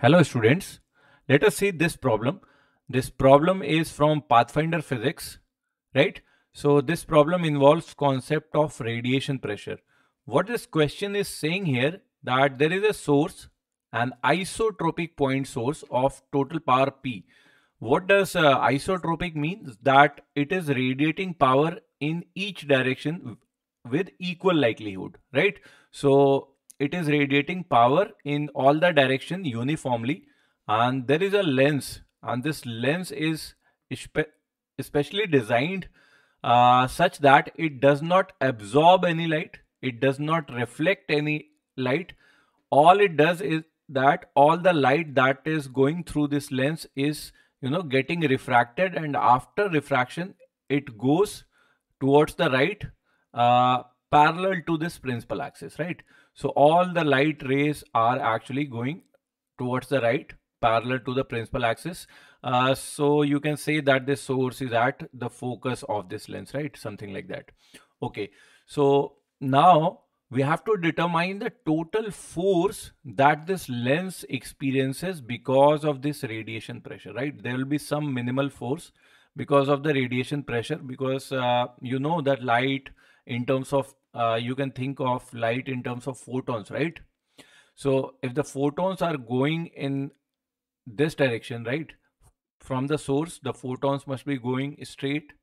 Hello students, let us see this problem. This problem is from Pathfinder Physics, right? So this problem involves concept of radiation pressure. What this question is saying here that there is a source, an isotropic point source of total power P. What does isotropic mean? That it is radiating power in each direction with equal likelihood, right? So it is radiating power in all the direction uniformly, and there is a lens, and this lens is especially designed such that it does not absorb any light, it does not reflect any light. All it does is that all the light that is going through this lens is getting refracted, and after refraction it goes towards the right, parallel to this principal axis, right? So all the light rays are actually going towards the right, parallel to the principal axis. So you can say that the source is at the focus of this lens, right? Something like that. Okay, so now we have to determine the total force that this lens experiences because of this radiation pressure, right? There will be some minimal force because of the radiation pressure, because you know that light in terms of you can think of light in terms of photons, right? So if the photons are going in this direction, right, from the source, the photons must be going straight,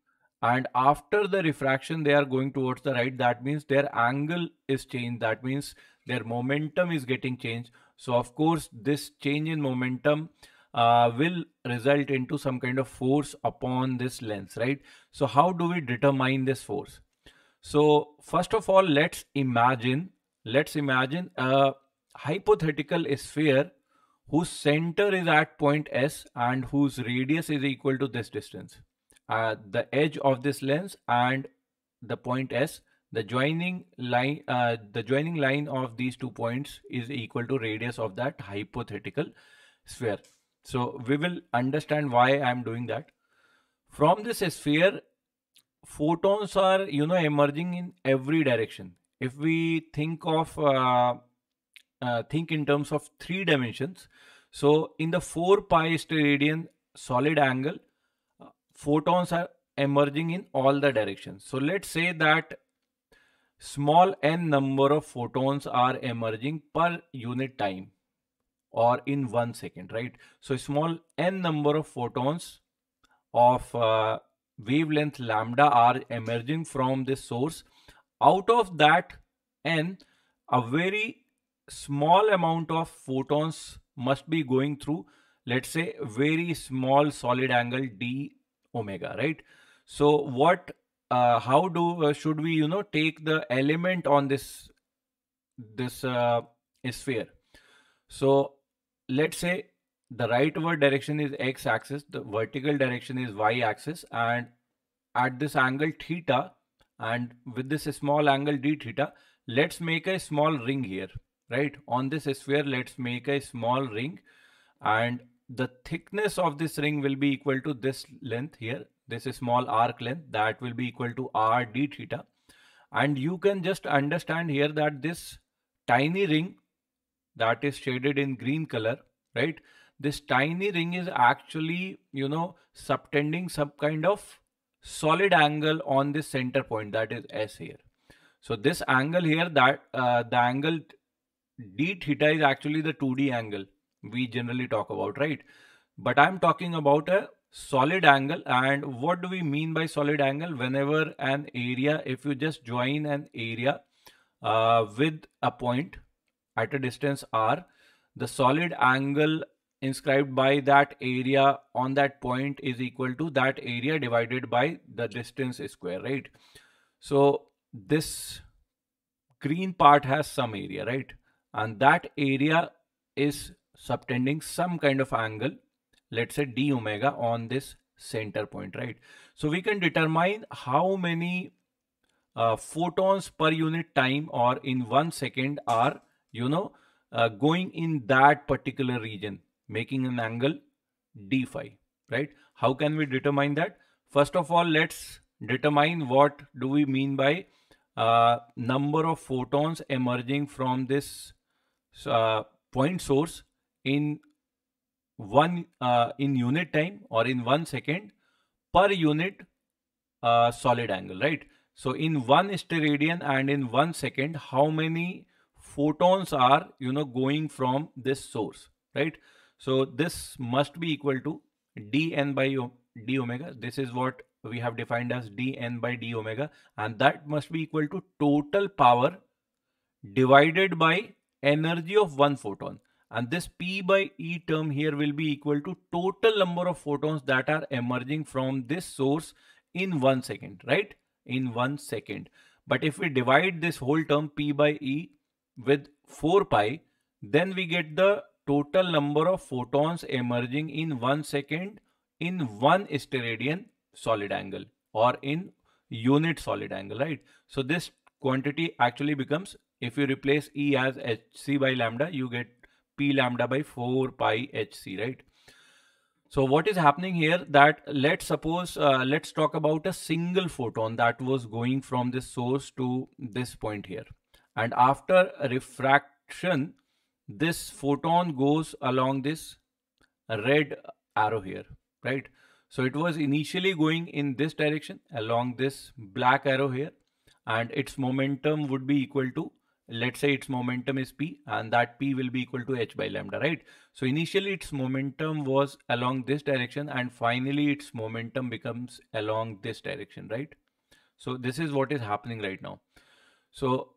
and after the refraction they are going towards the right. That means their angle is changed, that means their momentum is getting changed. So of course this change in momentum will result into some kind of force upon this lens, right? So how do we determine this force? So first of all, let's imagine a hypothetical sphere whose center is at point S and whose radius is equal to this distance. The edge of this lens and the point S, the joining line of these 2 points is equal to radius of that hypothetical sphere. So we will understand why I am doing that. From this sphere, photons are emerging in every direction. If we think in terms of 3 dimensions, so in the 4 pi steradian solid angle, photons are emerging in all the directions. So let's say that small n number of photons are emerging per unit time or in 1 second, right? So small n number of photons of wavelength lambda are emerging from this source. Out of that n, a very small amount of photons must be going through, let's say, very small solid angle d omega, right? So what how do should we take the element on this sphere? So let's say the rightward direction is x axis, the vertical direction is y axis, and at this angle theta and with this small angle d theta, let's make a small ring here, right? On this sphere, let's make a small ring, and the thickness of this ring will be equal to this length here, this small arc length, that will be equal to r d theta. And you can just understand here that this tiny ring that is shaded in green color, right? This tiny ring is actually, subtending some kind of solid angle on this center point, that is S here. So this angle here, that the angle d theta is actually the 2D angle we generally talk about, right? But I'm talking about a solid angle. And what do we mean by solid angle? Whenever an area, if you just join an area with a point at a distance r, the solid angle inscribed by that area on that point is equal to that area divided by the distance square, right? So this green part has some area, right? And that area is subtending some kind of angle, let's say d omega, on this center point, right? So we can determine how many photons per unit time or in 1 second are going in that particular region, making an angle d phi, right? How can we determine that? First of all, let's determine what do we mean by number of photons emerging from this point source in in unit time or in 1 second per unit solid angle, right? So in 1 steradian and in 1 second, how many photons are going from this source, right? So this must be equal to dn by d omega. This is what we have defined as dn by d omega, and that must be equal to total power divided by energy of one photon. And this P by E term here will be equal to total number of photons that are emerging from this source in 1 second, right? In 1 second. But if we divide this whole term P by E with 4 pi, then we get the total number of photons emerging in 1 second in 1 steradian solid angle or in unit solid angle, right? So this quantity actually becomes, if you replace E as hc by lambda, you get P lambda by 4 pi hc, right? So what is happening here, that let's suppose, let's talk about a single photon that was going from this source to this point here. And after refraction, this photon goes along this red arrow here, right? So it was initially going in this direction along this black arrow here, and its momentum would be equal to, let's say its momentum is p, and that p will be equal to h by lambda, right? So initially its momentum was along this direction, and finally its momentum becomes along this direction, right? So this is what is happening right now. So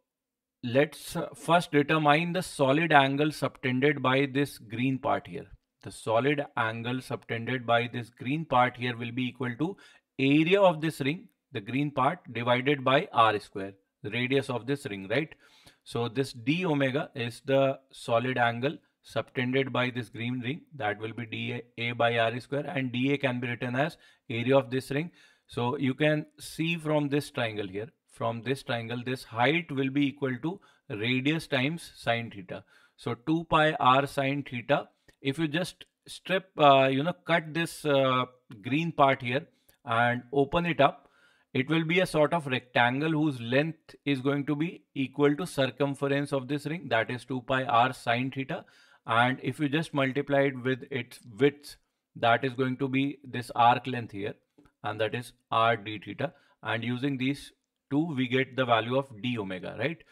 let's first determine the solid angle subtended by this green part here. The solid angle subtended by this green part here will be equal to area of this ring, the green part, divided by r square, the radius of this ring, right? So this d omega is the solid angle subtended by this green ring, that will be dA by r square, and dA can be written as area of this ring. So you can see from this triangle here, from this triangle, this height will be equal to radius times sine theta. So 2 pi r sine theta. If you just strip, cut this green part here and open it up, it will be a sort of rectangle whose length is going to be equal to circumference of this ring, that is 2 pi r sine theta. And if you just multiply it with its width, that is going to be this arc length here, and that is r d theta. And using these two, we get the value of d omega, right?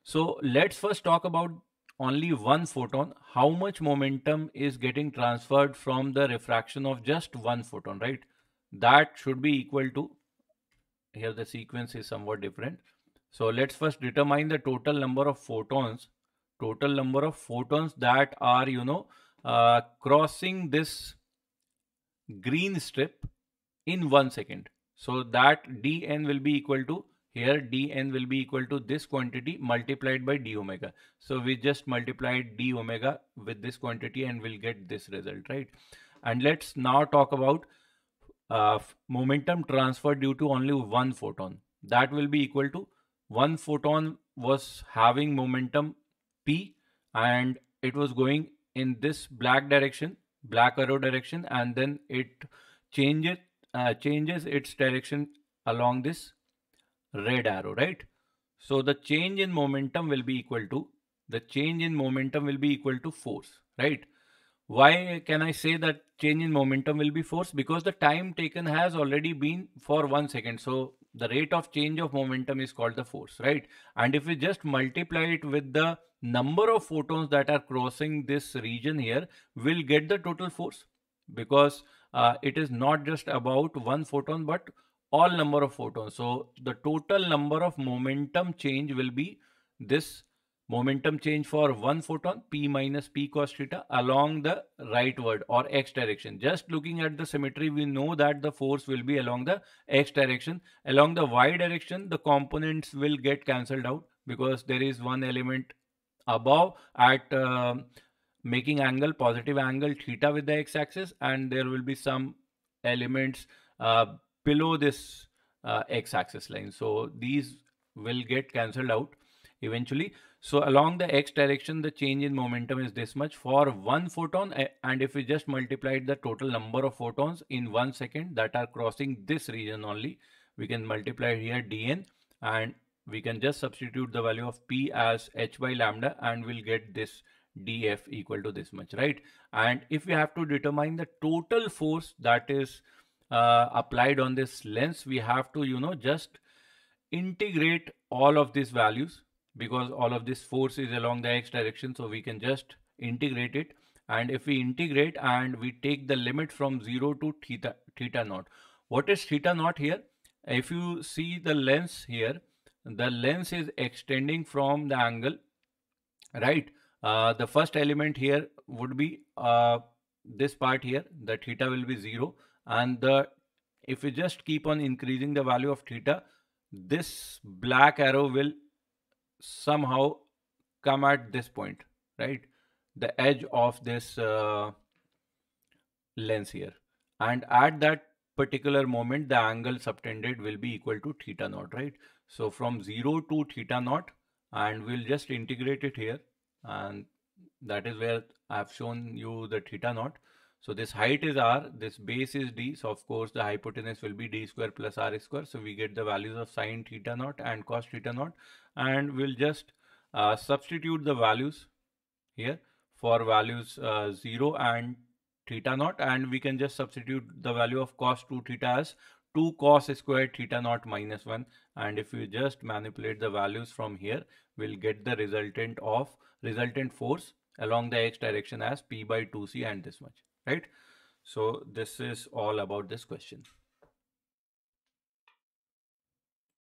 So let's first talk about only one photon, how much momentum is getting transferred from the refraction of just one photon, right? That should be equal to, here the sequence is somewhat different. So let's first determine the total number of photons, that are, crossing this green strip in 1 second. So that dn will be equal to, here dn will be equal to this quantity multiplied by d omega. So we just multiplied d omega with this quantity and we'll get this result, right? And let's now talk about momentum transfer due to only one photon. That will be equal to, one photon was having momentum p, and it was going in this black direction, black arrow direction, and then it changes its direction along this red arrow, right? So the change in momentum will be equal to, force, right? Why can I say that change in momentum will be force? Because the time taken has already been for 1 second. So the rate of change of momentum is called the force, right? And if we just multiply it with the number of photons that are crossing this region here, we'll get the total force, because it is not just about one photon but all number of photons. So the total number of momentum change will be this momentum change for one photon, p minus p cos theta, along the rightward or x direction. Just looking at the symmetry, we know that the force will be along the x direction. Along the y direction, the components will get cancelled out, because there is one element above at making angle, positive angle theta with the x-axis, and there will be some elements below this x-axis line. So these will get cancelled out eventually. So along the x direction, the change in momentum is this much for one photon, and if we just multiplied the total number of photons in 1 second that are crossing this region only, we can multiply here dn, and we can just substitute the value of p as h by lambda, and we'll get this dF equal to this much, right? And if we have to determine the total force that is applied on this lens, we have to, just integrate all of these values, because all of this force is along the x direction, so we can just integrate it. And if we integrate and we take the limit from 0 to theta naught, what is theta naught here? If you see the lens here, the lens is extending from the angle, right? The first element here would be this part here, the theta will be 0, and if we just keep on increasing the value of theta, this black arrow will somehow come at this point, right? The edge of this lens here, and at that particular moment the angle subtended will be equal to theta naught, right? So from 0 to theta naught, and we'll just integrate it here, and that is where I've shown you the theta naught. So this height is r, this base is d, so of course the hypotenuse will be d square plus r square. So we get the values of sine theta naught and cos theta naught, and we'll just substitute the values here for values 0 and theta naught, and we can just substitute the value of cos 2 theta as 2 cos squared theta naught minus 1, and if we just manipulate the values from here, we'll get the resultant force along the x direction as p by 2c and this much, right? So this is all about this question.